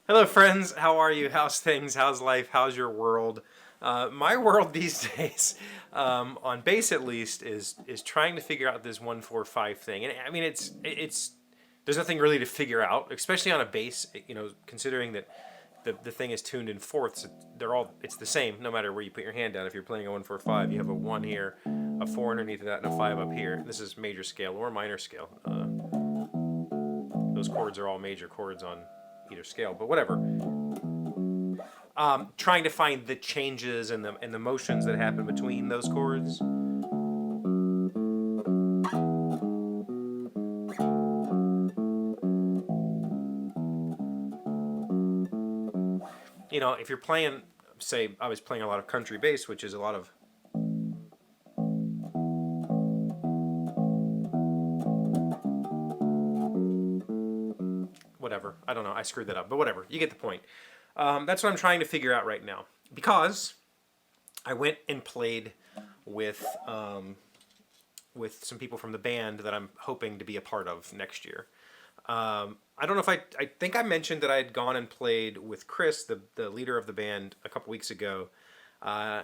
Hello, friends. How are you? How's things? How's life? How's your world? My world these days, on bass at least, is trying to figure out this 1-4-5 thing. And I mean, it's there's nothing really to figure out, especially on a bass. Considering that the thing is tuned in fourths, it's the same no matter where you put your hand down. If you're playing a 1-4-5, you have a one here, a four underneath of that, and a five up here. This is major scale or minor scale. Those chords are all major chords on either scale, but whatever. Trying to find the changes and the motions that happen between those chords. If you're playing, say, I was playing a lot of country bass, which is a lot of whatever. I don't know. I screwed that up, but whatever. You get the point. That's what I'm trying to figure out right now, because I went and played with some people from the band that I'm hoping to be a part of next year. I don't know if I think I mentioned that I had gone and played with Chris, the leader of the band, a couple weeks ago.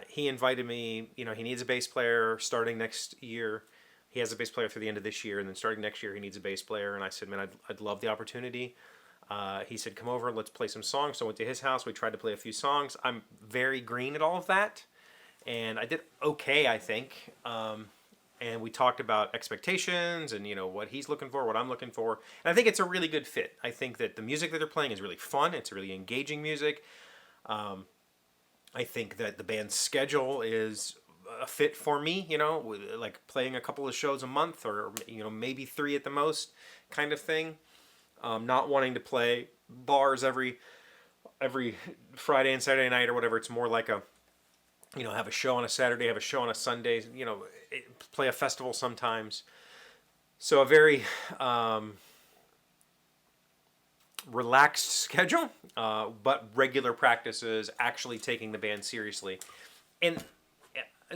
He invited me. He needs a bass player starting next year. He has a bass player through the end of this year, and then starting next year he needs a bass player. And I said, man, I'd love the opportunity. He said, come over, let's play some songs. So I went to his house. We tried to play a few songs. I'm very green at all of that, and I did okay, I think. And we talked about expectations and what he's looking for, what I'm looking for. And I think it's a really good fit. I think that the music that they're playing is really fun. It's really engaging music. I think that the band's schedule is a fit for me, like playing a couple of shows a month, or maybe three at the most, kind of thing. Not wanting to play bars every Friday and Saturday night or whatever. It's more like have a show on a Saturday, have a show on a Sunday, play a festival sometimes. So a very relaxed schedule, but regular practices, actually taking the band seriously. And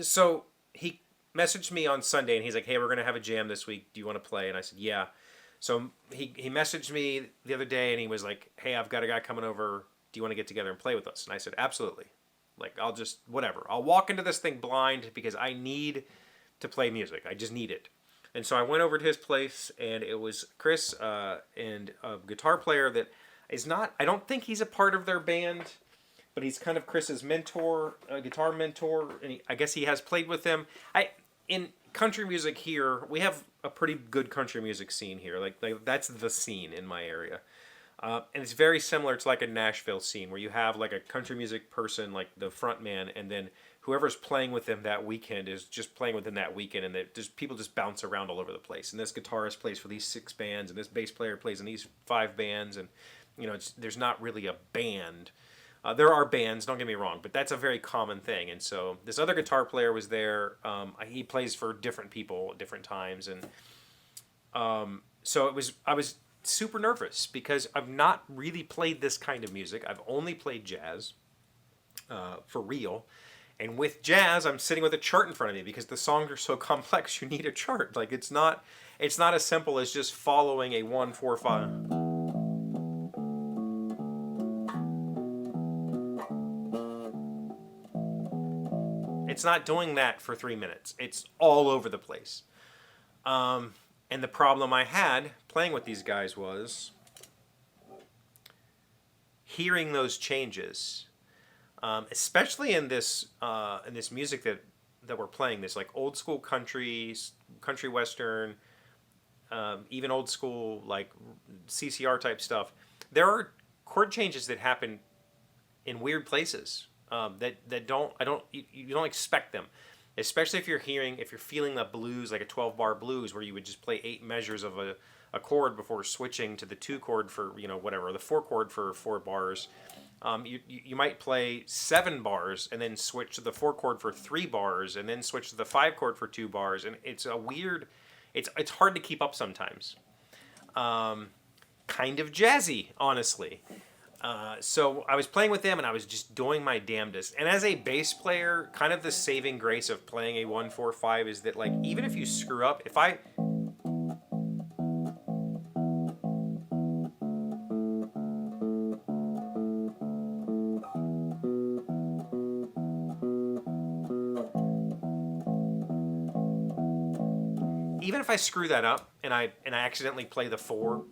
so he messaged me on Sunday and he's like, hey, we're going to have a jam this week. Do you want to play? And I said, yeah. So he messaged me the other day and he was like, hey, I've got a guy coming over. Do you want to get together and play with us? And I said, absolutely. Like, I'll just, whatever. I'll walk into this thing blind because I need to play music. I just need it. And so I went over to his place, and it was Chris and a guitar player that is not, I don't think he's a part of their band, but he's kind of Chris's mentor, guitar mentor, and I guess he has played with them. In country music here, we have a pretty good country music scene here. Like that's the scene in my area. And it's very similar to like a Nashville scene where you have like a country music person, like the front man, and then whoever's playing with them that weekend is just playing with them that weekend, and people just bounce around all over the place. And this guitarist plays for these 6 bands, and this bass player plays in these 5 bands, and there's not really a band. There are bands, don't get me wrong, but that's a very common thing. And so this other guitar player was there. He plays for different people at different times, and so I was super nervous because I've not really played this kind of music. I've only played jazz for real. And with jazz, I'm sitting with a chart in front of me because the songs are so complex. You need a chart. Like it's not as simple as just following a 1-4-5. It's not doing that for 3 minutes. It's all over the place. And the problem I had playing with these guys was hearing those changes, especially in this music that we're playing. This like old school country western, even old school like CCR type stuff. There are chord changes that happen in weird places that you don't expect them. Especially if you're feeling the blues, like a 12-bar blues, where you would just play 8 measures of a chord before switching to the 2 chord for whatever, the 4 chord for 4 bars. You might play 7 bars and then switch to the 4 chord for 3 bars and then switch to the 5 chord for 2 bars, and it's a weird. It's hard to keep up sometimes. Kind of jazzy, honestly. So I was playing with them and I was just doing my damnedest. And as a bass player, kind of the saving grace of playing a 1-4-5 is that like even if you screw up, if I even if I screw that up and I accidentally play the 4,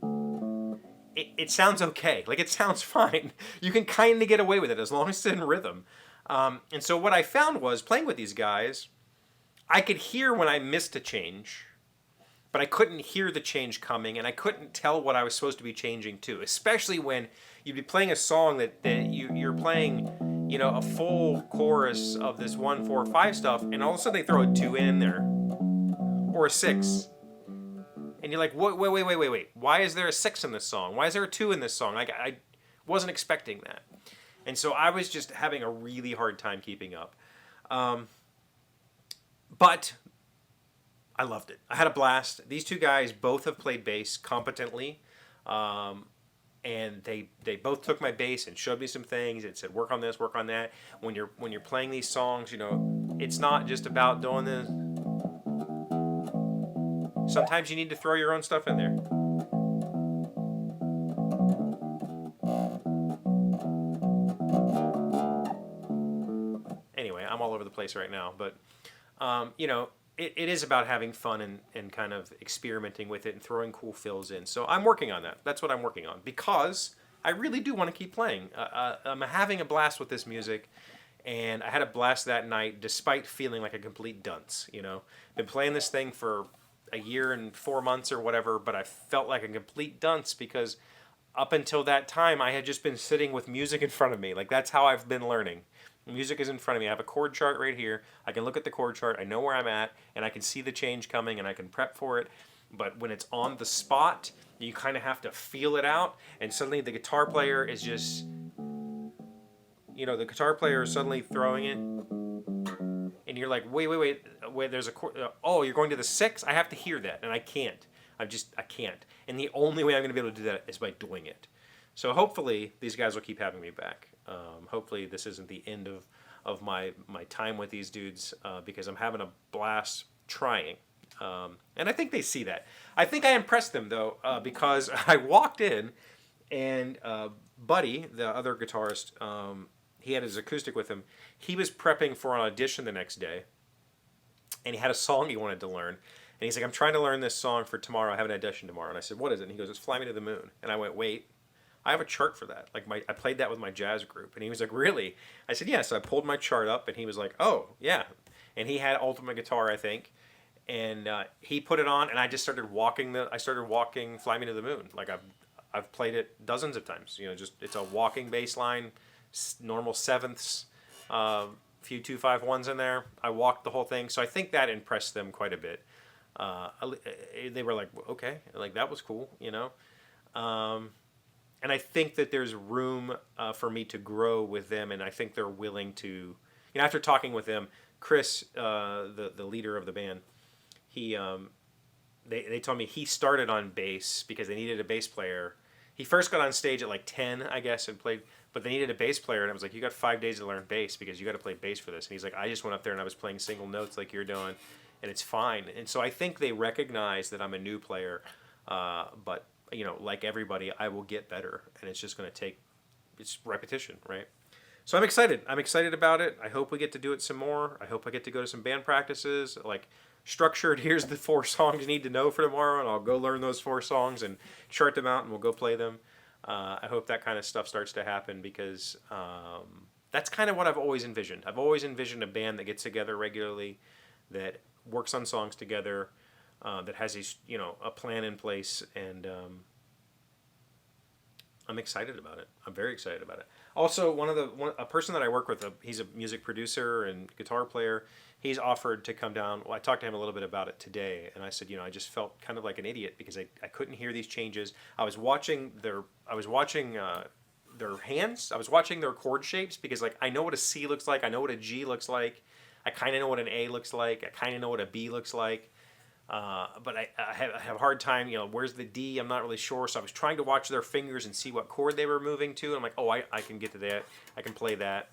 it sounds okay. Like, it sounds fine. You can kind of get away with it as long as it's in rhythm. And so what I found was, playing with these guys, I could hear when I missed a change, but I couldn't hear the change coming, and I couldn't tell what I was supposed to be changing to, especially when you'd be playing a song that you're playing, a full chorus of this 1, 4, 5 stuff, and all of a sudden they throw a 2 in there, or a 6. And you're like, wait. Why is there a 6 in this song? Why is there a 2 in this song? I wasn't expecting that. And so I was just having a really hard time keeping up. But I loved it. I had a blast. These two guys both have played bass competently. And they both took my bass and showed me some things and said, work on this, work on that. When you're playing these songs, it's not just about doing this. Sometimes you need to throw your own stuff in there. Anyway, I'm all over the place right now, but it is about having fun and kind of experimenting with it and throwing cool fills in. So I'm working on that. That's what I'm working on, because I really do want to keep playing. I'm having a blast with this music, and I had a blast that night despite feeling like a complete dunce. Been playing this thing for a year and 4 months or whatever, but I felt like a complete dunce because up until that time I had just been sitting with music in front of me. Like, that's how I've been learning. Music is in front of me. I have a chord chart right here. I can look at the chord chart. I know where I'm at, and I can see the change coming, and I can prep for it. But when it's on the spot, you kind of have to feel it out, and suddenly the guitar player is just, the guitar player is suddenly throwing it, and you're like, wait, there's a chord. Oh, you're going to the 6? I have to hear that, and I can't. I can't. And the only way I'm going to be able to do that is by doing it. So hopefully these guys will keep having me back. Hopefully this isn't the end of my time with these dudes, because I'm having a blast trying. And I think they see that. I think I impressed them, though, because I walked in and Buddy, the other guitarist, he had his acoustic with him. He was prepping for an audition the next day, and he had a song he wanted to learn. And he's like, I'm trying to learn this song for tomorrow. I have an audition tomorrow. And I said, what is it? And he goes, it's Fly Me to the Moon. And I went, wait. I have a chart for that. Like, I played that with my jazz group. And he was like, really? I said, yeah. So I pulled my chart up, and he was like, oh, yeah. And he had Ultimate Guitar, I think. And he put it on, and I just started walking Fly Me to the Moon. Like, I've played it dozens of times. It's a walking bass line, normal sevenths, few 2-5-1s in there. I walked the whole thing. So I think that impressed them quite a bit. They were like, okay, like, that was cool, and I think that there's room for me to grow with them, and I think they're willing to, after talking with them, Chris, the leader of the band, they told me he started on bass because they needed a bass player. He first got on stage at like 10, I guess, and played, but they needed a bass player, and I was like, you got 5 days to learn bass because you got to play bass for this. And he's like, I just went up there and I was playing single notes like you're doing, and it's fine. And so I think they recognize that I'm a new player, but like everybody, I will get better, and it's just going to take, it's repetition, right? So I'm excited. I'm excited about it. I hope we get to do it some more. I hope I get to go to some band practices, like structured, here's the 4 songs you need to know for tomorrow, and I'll go learn those 4 songs and chart them out, and we'll go play them. I hope that kind of stuff starts to happen, because that's kind of what I've always envisioned. I've always envisioned a band that gets together regularly, that works on songs together, that has a plan in place, and I'm excited about it. I'm very excited about it. Also, a person that I work with, he's a music producer and guitar player. He's offered to come down. Well, I talked to him a little bit about it today, and I said, I just felt kind of like an idiot because I couldn't hear these changes. I was watching their hands. I was watching their chord shapes, because I know what a C looks like. I know what a G looks like. I kind of know what an A looks like. I kind of know what a B looks like. But I have a hard time, where's the D? I'm not really sure. So I was trying to watch their fingers and see what chord they were moving to. And I'm like, oh, I can get to that. I can play that.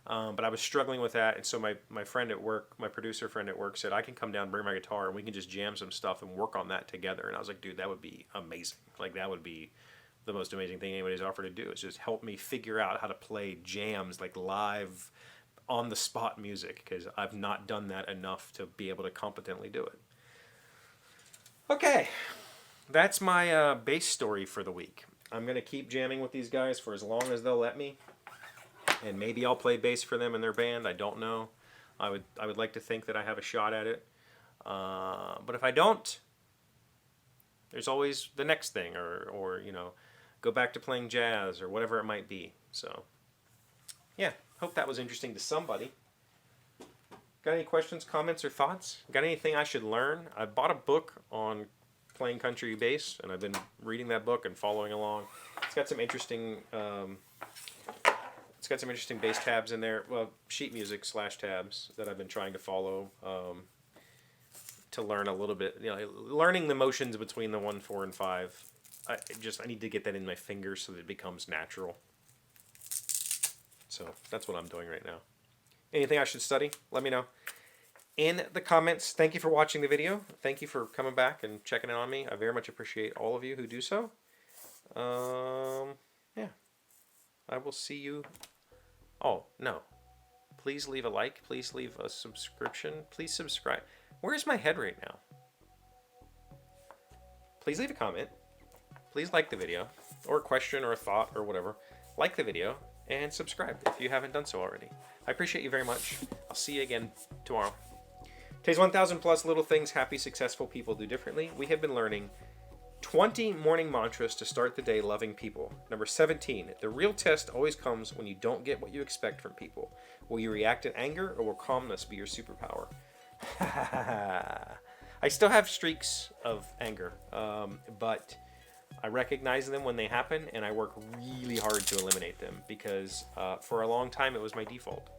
But I was struggling with that. And so my friend at work, my producer friend at work, said, I can come down and bring my guitar and we can just jam some stuff and work on that together. And I was like, dude, that would be amazing. Like, that would be the most amazing thing anybody's offered to do. It's just help me figure out how to play jams, like live on the spot music, because I've not done that enough to be able to competently do it. Okay, that's my bass story for the week. I'm gonna keep jamming with these guys for as long as they'll let me, and maybe I'll play bass for them in their band. I don't know. I would like to think that I have a shot at it, but if I don't, there's always the next thing, or you know, go back to playing jazz or whatever it might be. So yeah, hope that was interesting to somebody. Got any questions, comments, or thoughts? Got anything I should learn? I bought a book on playing country bass, and I've been reading that book and following along. It's got some interesting bass tabs in there. Well, sheet music / tabs that I've been trying to follow to learn a little bit. You know, learning the motions between the 1, 4, and 5. I need to get that in my fingers so that it becomes natural. So that's what I'm doing right now. Anything I should study? Let me know in the comments. Thank you for watching the video. Thank you for coming back and checking in on me. I very much appreciate all of you who do so. Yeah. I will see you. Oh, no. Please leave a like. Please leave a subscription. Please subscribe. Where's my head right now? Please leave a comment. Please like the video, or a question, or a thought, or whatever. Like the video, and subscribe if you haven't done so already. I appreciate you very much. I'll see you again tomorrow. Today's 1,000 plus little things happy, successful people do differently. We have been learning 20 morning mantras to start the day loving people. Number 17, the real test always comes when you don't get what you expect from people. Will you react in anger, or will calmness be your superpower? I still have streaks of anger, but I recognize them when they happen, and I work really hard to eliminate them because for a long time it was my default.